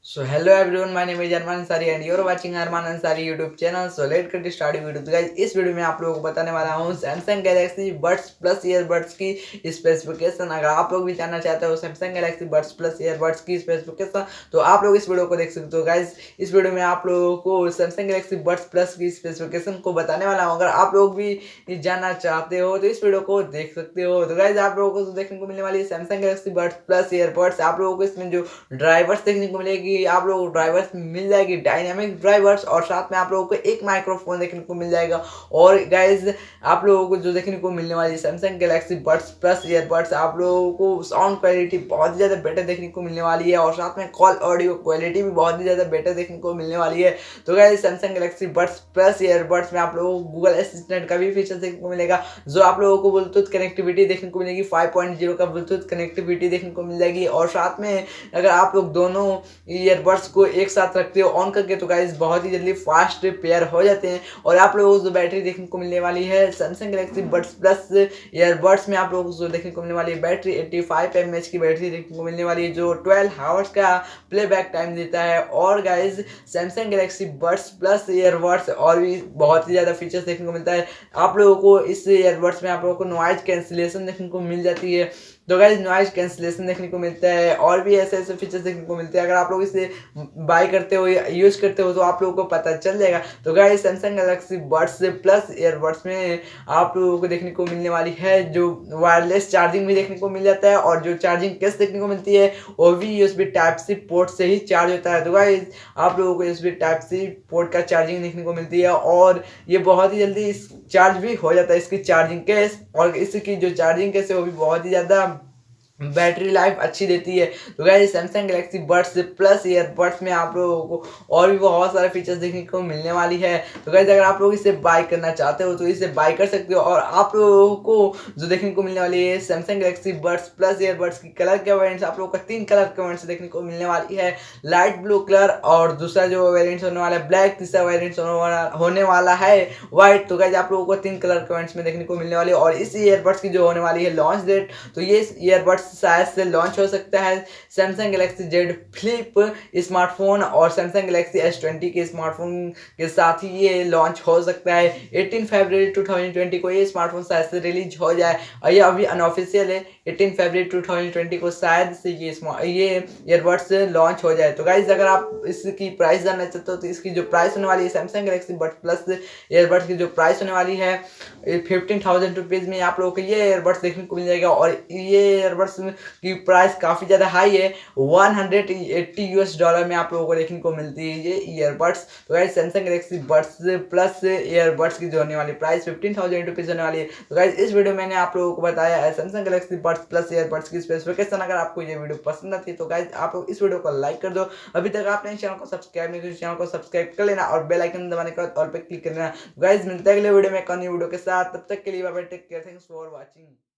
So hello everyone, my name is Arman Ansari and you're watching Arman Ansari YouTube channel. So let's get started video. तो guys इस video में आप लोगों को बताने वाला हूँ Samsung Galaxy Buds Plus earbuds की स्पेसिफिकेशन। अगर आप लोग भी जानना चाहते हो Samsung Galaxy Buds Plus earbuds की स्पेसिफिकेशन तो आप लोग इस वीडियो को देख सकते हो। गाइस इस वीडियो में आप लोगों को Samsung Galaxy Buds Plus की स्पेसिफिकेशन को बताने वाला हूँ। अगर आप लोग भी जानना चाहते हो तो इस वीडियो को देख सकते हो। तो गाइस आप लोगों को देखने को मिलने वाली है Samsung Galaxy Buds Plus earbuds. आप लोगों को इसमें जो ड्राइवर्स देखने को मिलेगी, आप लोगों को ड्राइवर्स मिल जाएगी डायनामिक ड्राइवर्स, और साथ में आप लोगों को एक माइक्रोफोन देखने को मिल जाएगा। और गाइज आप लोगों को जो देखने को मिलने वाली Samsung Galaxy buds plus earbuds, आप लोगों को साउंड क्वालिटी बहुत ही ज़्यादा बेटर देखने को मिलने वाली है और साथ में कॉल ऑडियो क्वालिटी भी बहुत ही ज़्यादा बेटर देखने को मिलने वाली है। तो guys Samsung Galaxy buds plus earbuds में आप लोगों को गूगल असिस्टेंट का भी फीचर देखने को मिलेगा, जो आप लोगों को ब्लूटूथ कनेक्टिविटी देखने को मिलेगी। 5.0 का ब्लूटूथ कनेक्टिविटी देखने को मिल जाएगी। और साथ में अगर आप लोग दोनों ईयरबड्स को एक साथ रखते हो ऑन करके तो गाइस बहुत ही जल्दी फास्ट पेयर हो जाते हैं। और आप लोगों को जो बैटरी देखने को मिलने वाली है Samsung Galaxy buds plus earbuds में, आप लोगों को जो देखने को मिलने वाली है बैटरी 85 mAh की बैटरी देखने को मिलने वाली है, जो 12 आवर्स का प्लेबैक टाइम देता है। और guys Samsung Galaxy buds plus earbuds और भी बहुत ही ज़्यादा फीचर्स देखने को मिलता है। आप लोगों को इस ईयरबड्स में आप लोगों को नॉइज कैंसिलेशन देखने को मिल जाती है। तो गाइस नॉइज कैंसिलेशन देखने को मिलता है और भी ऐसे ऐसे फीचर्स देखने को मिलते हैं। अगर आप लोग इसे बाय करते हो या यूज करते हो तो आप लोगों को पता चल जाएगा। तो guys Samsung Galaxy buds plus earbuds में आप लोगों को देखने को मिलने वाली है जो वायरलेस चार्जिंग भी देखने को मिल जाता है, और जो चार्जिंग केस देखने को मिलती है वो भी यूएसबी टाइप सी पोर्ट से ही चार्ज होता है। तो गाइस आप लोगों को यूएसबी टाइप सी पोर्ट का चार्जिंग देखने को मिलती है और ये बहुत ही जल्दी चार्ज भी हो जाता है इसकी चार्जिंग केस। और इसकी जो चार्जिंग केस है वो भी बहुत ही ज़्यादा बैटरी लाइफ अच्छी देती है। तो guys Samsung Galaxy buds plus earbuds में आप लोगों को और भी बहुत सारे फीचर्स देखने को मिलने वाली है। तो गाइस अगर आप लोग इसे बाय करना चाहते हो तो इसे बाय कर सकते हो। और आप लोगों को जो देखने को मिलने वाली है Samsung Galaxy buds plus earbuds की कलर के वेरिएंट्स, आप लोगों को 3 कलर के वेरिएंट्स देखने को मिलने वाली है, लाइट ब्लू कलर, और दूसरा जो वेरिएंट्स होने वाला है ब्लैक, तीसरा वेरिएंट्स होने वाला है व्हाइट। तो गाइस आप लोगों को 3 कलर के वेरिएंट्स में देखने को मिलने वाली है। और इस ईयरबड्स की जो होने वाली है लॉन्च डेट, तो ये ईयरबड्स शायद से लॉन्च हो सकता है Samsung Galaxy Z flip smartphone और सैमसंग गैलेक्सी S20 के स्मार्टफोन के साथ ही ये लॉन्च हो सकता है। 18 फरवरी 2020 को ये स्मार्टफोन शायद से रिलीज हो जाए, और ये अभी अनऑफिशियल है। 18 फरवरी 2020 को शायद से ये ईयरबड्स लॉन्च हो जाए। तो गाइज अगर आप इसकी प्राइस जानना चाहते हो तो इसकी जो प्राइस होने वाली है Samsung Galaxy buds plus earbuds की जो प्राइस होने वाली है 15,000 रुपीज़ में आप लोगों को ये ईयरबड्स देखने को मिल जाएगा। और ये ईयरबड्स की प्राइस काफ़ी ज़्यादा हाई है, $180 में आप लोगों को देखने को मिलती है ये ईयरबड्स। तो guys Samsung Galaxy buds plus earbuds की जो होने वाली प्राइस 15,000 रुपीज़ होने वाली है। तो गाइस इस वीडियो में मैंने आप लोगों को बताया है Samsung Galaxy buds plus earbuds की स्पेसिफिकेशन। अगर आपको ये वीडियो पसंद आती है तो गाइस आप लोग इस वीडियो को लाइक कर दो। अभी तक आपने चैनल को सब्सक्राइब नहीं किया, चैनल को सब्सक्राइब कर लेना और बेल आइकन दबाने के बाद ऑल पे क्लिक कर लेना। गाइस मिलते हैं अगले वीडियो में एक अन्य वीडियो के साथ, तब तक के लिए bye bye, take care, thanks for watching.